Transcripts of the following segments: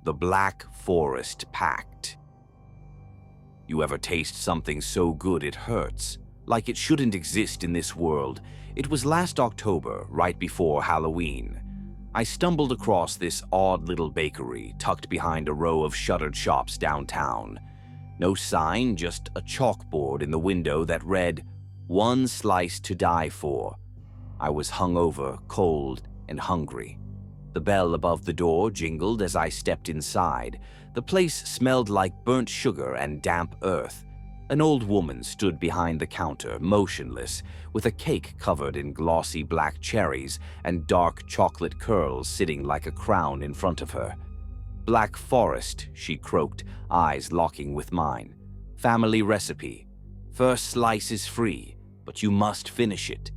The Black Forest Pact. You ever taste something so good it hurts? Like it shouldn't exist in this world. It was last October, right before Halloween. I stumbled across this odd little bakery tucked behind a row of shuttered shops downtown. No sign, just a chalkboard in the window that read, "One slice to die for." I was hungover, cold, and hungry. The bell above the door jingled as I stepped inside. The place smelled like burnt sugar and damp earth. An old woman stood behind the counter, motionless, with a cake covered in glossy black cherries and dark chocolate curls sitting like a crown in front of her. "Black Forest," she croaked, eyes locking with mine. "Family recipe. First slice is free, but you must finish it."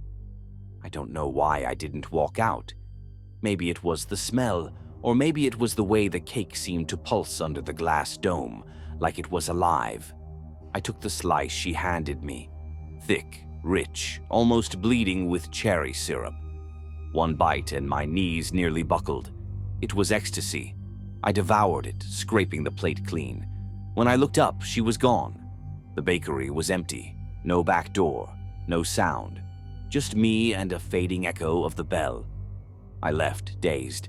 I don't know why I didn't walk out. Maybe it was the smell, or maybe it was the way the cake seemed to pulse under the glass dome, like it was alive. I took the slice she handed me. Thick, rich, almost bleeding with cherry syrup. One bite and my knees nearly buckled. It was ecstasy. I devoured it, scraping the plate clean. When I looked up, she was gone. The bakery was empty. No back door, no sound. Just me and a fading echo of the bell. I left, dazed.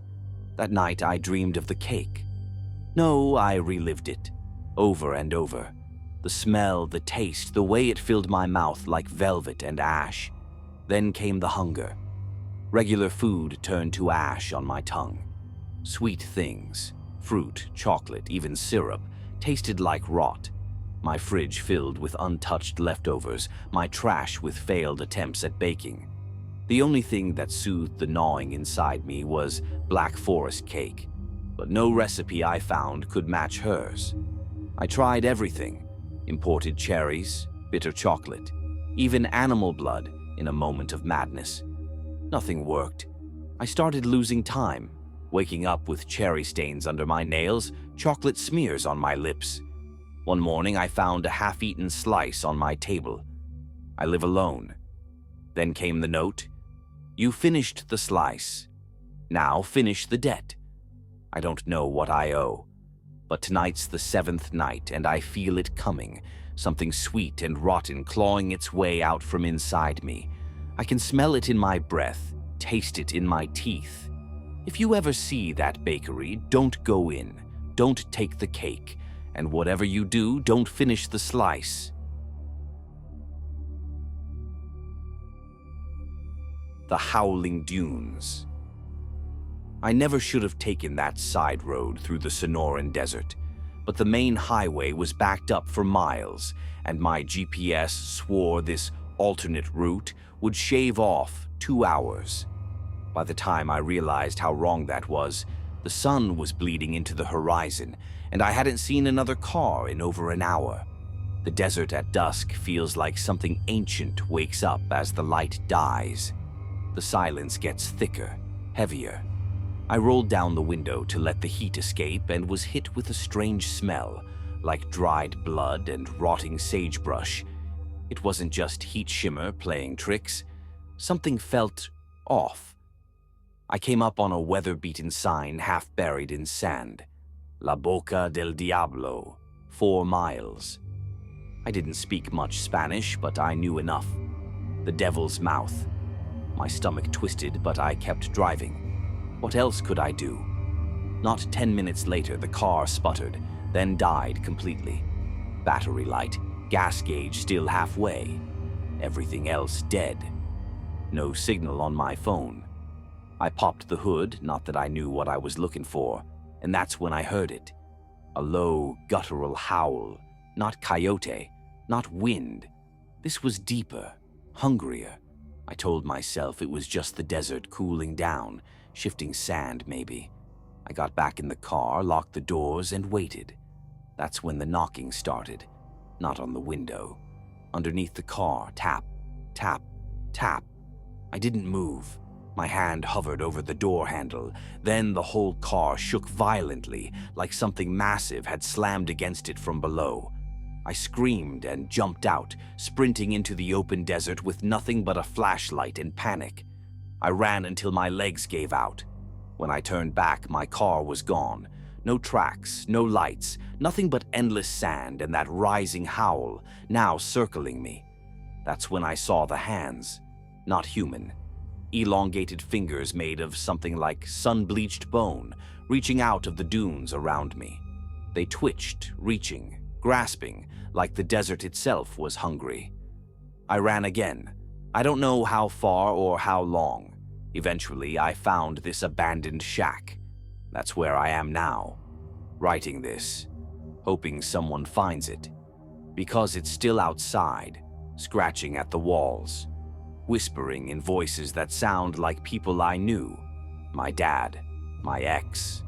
That night I dreamed of the cake. No, I relived it, over and over. The smell, the taste, the way it filled my mouth like velvet and ash. Then came the hunger. Regular food turned to ash on my tongue. Sweet things, fruit, chocolate, even syrup, tasted like rot. My fridge filled with untouched leftovers, my trash with failed attempts at baking. The only thing that soothed the gnawing inside me was Black Forest cake, but no recipe I found could match hers. I tried everything: imported cherries, bitter chocolate, even animal blood in a moment of madness. Nothing worked. I started losing time, waking up with cherry stains under my nails, chocolate smears on my lips. One morning I found a half-eaten slice on my table. I live alone. Then came the note: "You finished the slice. Now finish the debt." I don't know what I owe, but tonight's the 7th night and I feel it coming, something sweet and rotten clawing its way out from inside me. I can smell it in my breath, taste it in my teeth. If you ever see that bakery, don't go in, don't take the cake, and whatever you do, don't finish the slice. The Howling Dunes. I never should have taken that side road through the Sonoran Desert, but the main highway was backed up for miles, and my GPS swore this alternate route would shave off 2 hours. By the time I realized how wrong that was, the sun was bleeding into the horizon, and I hadn't seen another car in over an hour. The desert at dusk feels like something ancient wakes up as the light dies. The silence gets thicker, heavier. I rolled down the window to let the heat escape and was hit with a strange smell, like dried blood and rotting sagebrush. It wasn't just heat shimmer playing tricks. Something felt off. I came up on a weather-beaten sign half buried in sand. La Boca del Diablo, 4 miles. I didn't speak much Spanish, but I knew enough. The devil's mouth. My stomach twisted, but I kept driving. What else could I do? Not 10 minutes later, the car sputtered, then died completely. Battery light, gas gauge still halfway. Everything else dead. No signal on my phone. I popped the hood, not that I knew what I was looking for, and that's when I heard it. A low, guttural howl. Not coyote, not wind. This was deeper, hungrier. I told myself it was just the desert cooling down, shifting sand maybe. I got back in the car, locked the doors, and waited. That's when the knocking started. Not on the window. Underneath the car, tap, tap, tap. I didn't move. My hand hovered over the door handle. Then the whole car shook violently, like something massive had slammed against it from below. I screamed and jumped out, sprinting into the open desert with nothing but a flashlight in panic. I ran until my legs gave out. When I turned back, my car was gone. No tracks, no lights, nothing but endless sand and that rising howl, now circling me. That's when I saw the hands. Not human. Elongated fingers made of something like sun-bleached bone, reaching out of the dunes around me. They twitched, reaching, grasping, like the desert itself was hungry. I ran again. I don't know how far or how long. Eventually, I found this abandoned shack. That's where I am now, writing this, hoping someone finds it. Because it's still outside, scratching at the walls, whispering in voices that sound like people I knew. My dad, my ex,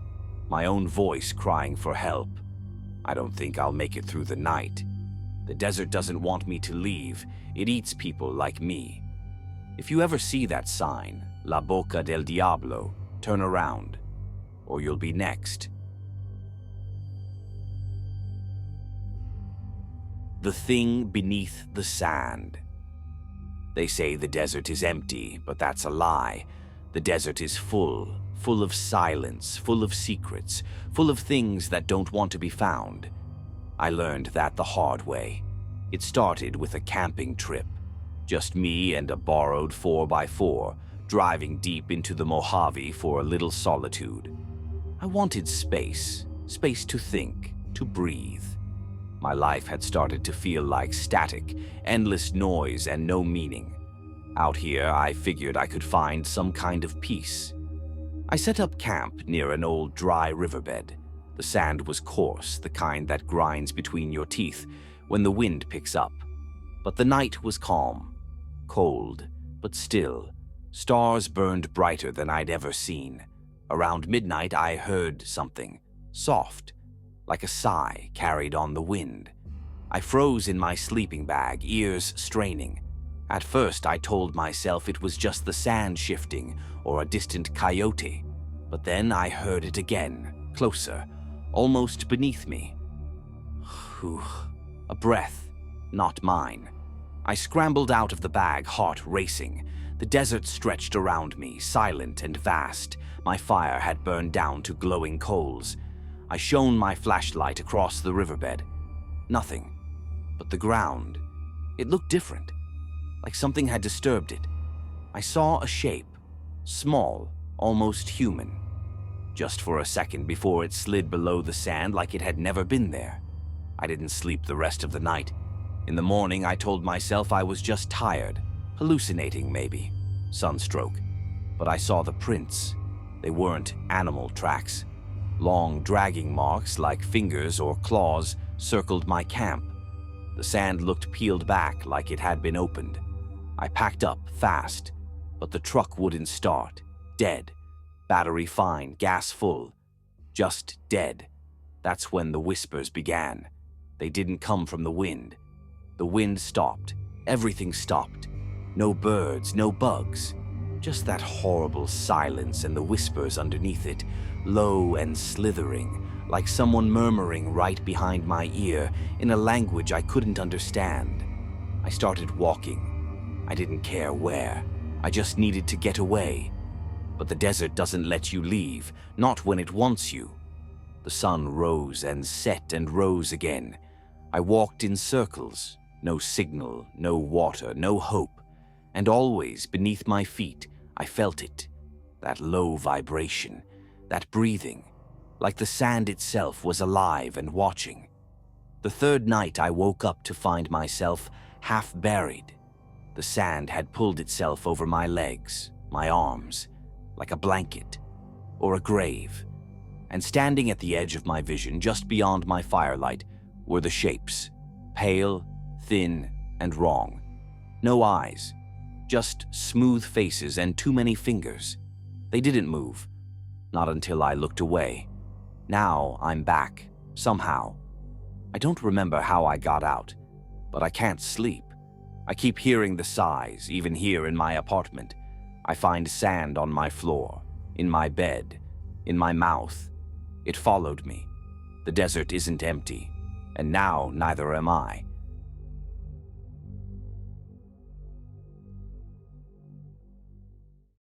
my own voice crying for help. I don't think I'll make it through the night. The desert doesn't want me to leave. It eats people like me. If you ever see that sign, La Boca del Diablo, turn around, or you'll be next. The thing beneath the sand. They say the desert is empty, but that's a lie. The desert is full of silence, full of secrets, full of things that don't want to be found. I learned that the hard way. It started with a camping trip. Just me and a borrowed 4x4, driving deep into the Mojave for a little solitude. I wanted space to think, to breathe. My life had started to feel like static, endless noise and no meaning. Out here, I figured I could find some kind of peace. I set up camp near an old dry riverbed. The sand was coarse, the kind that grinds between your teeth when the wind picks up. But the night was calm, cold, but still. Stars burned brighter than I'd ever seen. Around midnight, I heard something, soft, like a sigh carried on the wind. I froze in my sleeping bag, ears straining. At first, I told myself it was just the sand shifting or a distant coyote. But then I heard it again, closer, almost beneath me. Whew. A breath, not mine. I scrambled out of the bag, heart racing. The desert stretched around me, silent and vast. My fire had burned down to glowing coals. I shone my flashlight across the riverbed. Nothing. But the ground. It looked different, like something had disturbed it. I saw a shape, small, almost human. Just for a second before it slid below the sand like it had never been there. I didn't sleep the rest of the night. In the morning, I told myself I was just tired, hallucinating maybe, sunstroke. But I saw the prints. They weren't animal tracks. Long, dragging marks like fingers or claws circled my camp. The sand looked peeled back like it had been opened. I packed up fast, but the truck wouldn't start. Dead. Battery fine, gas full. Just dead. That's when the whispers began. They didn't come from the wind. The wind stopped. Everything stopped. No birds, no bugs. Just that horrible silence and the whispers underneath it, low and slithering, like someone murmuring right behind my ear in a language I couldn't understand. I started walking. I didn't care where. I just needed to get away. But the desert doesn't let you leave, not when it wants you. The sun rose and set and rose again. I walked in circles. No signal, no water, no hope. And always beneath my feet, I felt it. That low vibration, that breathing, like the sand itself was alive and watching. The third night I woke up to find myself half buried. The sand had pulled itself over my legs, my arms, like a blanket or a grave. And standing at the edge of my vision, just beyond my firelight, were the shapes, pale, thin, and wrong. No eyes, just smooth faces and too many fingers. They didn't move, not until I looked away. Now I'm back, somehow. I don't remember how I got out, but I can't sleep. I keep hearing the sighs, even here in my apartment. I find sand on my floor, in my bed, in my mouth. It followed me. The desert isn't empty, and now neither am I.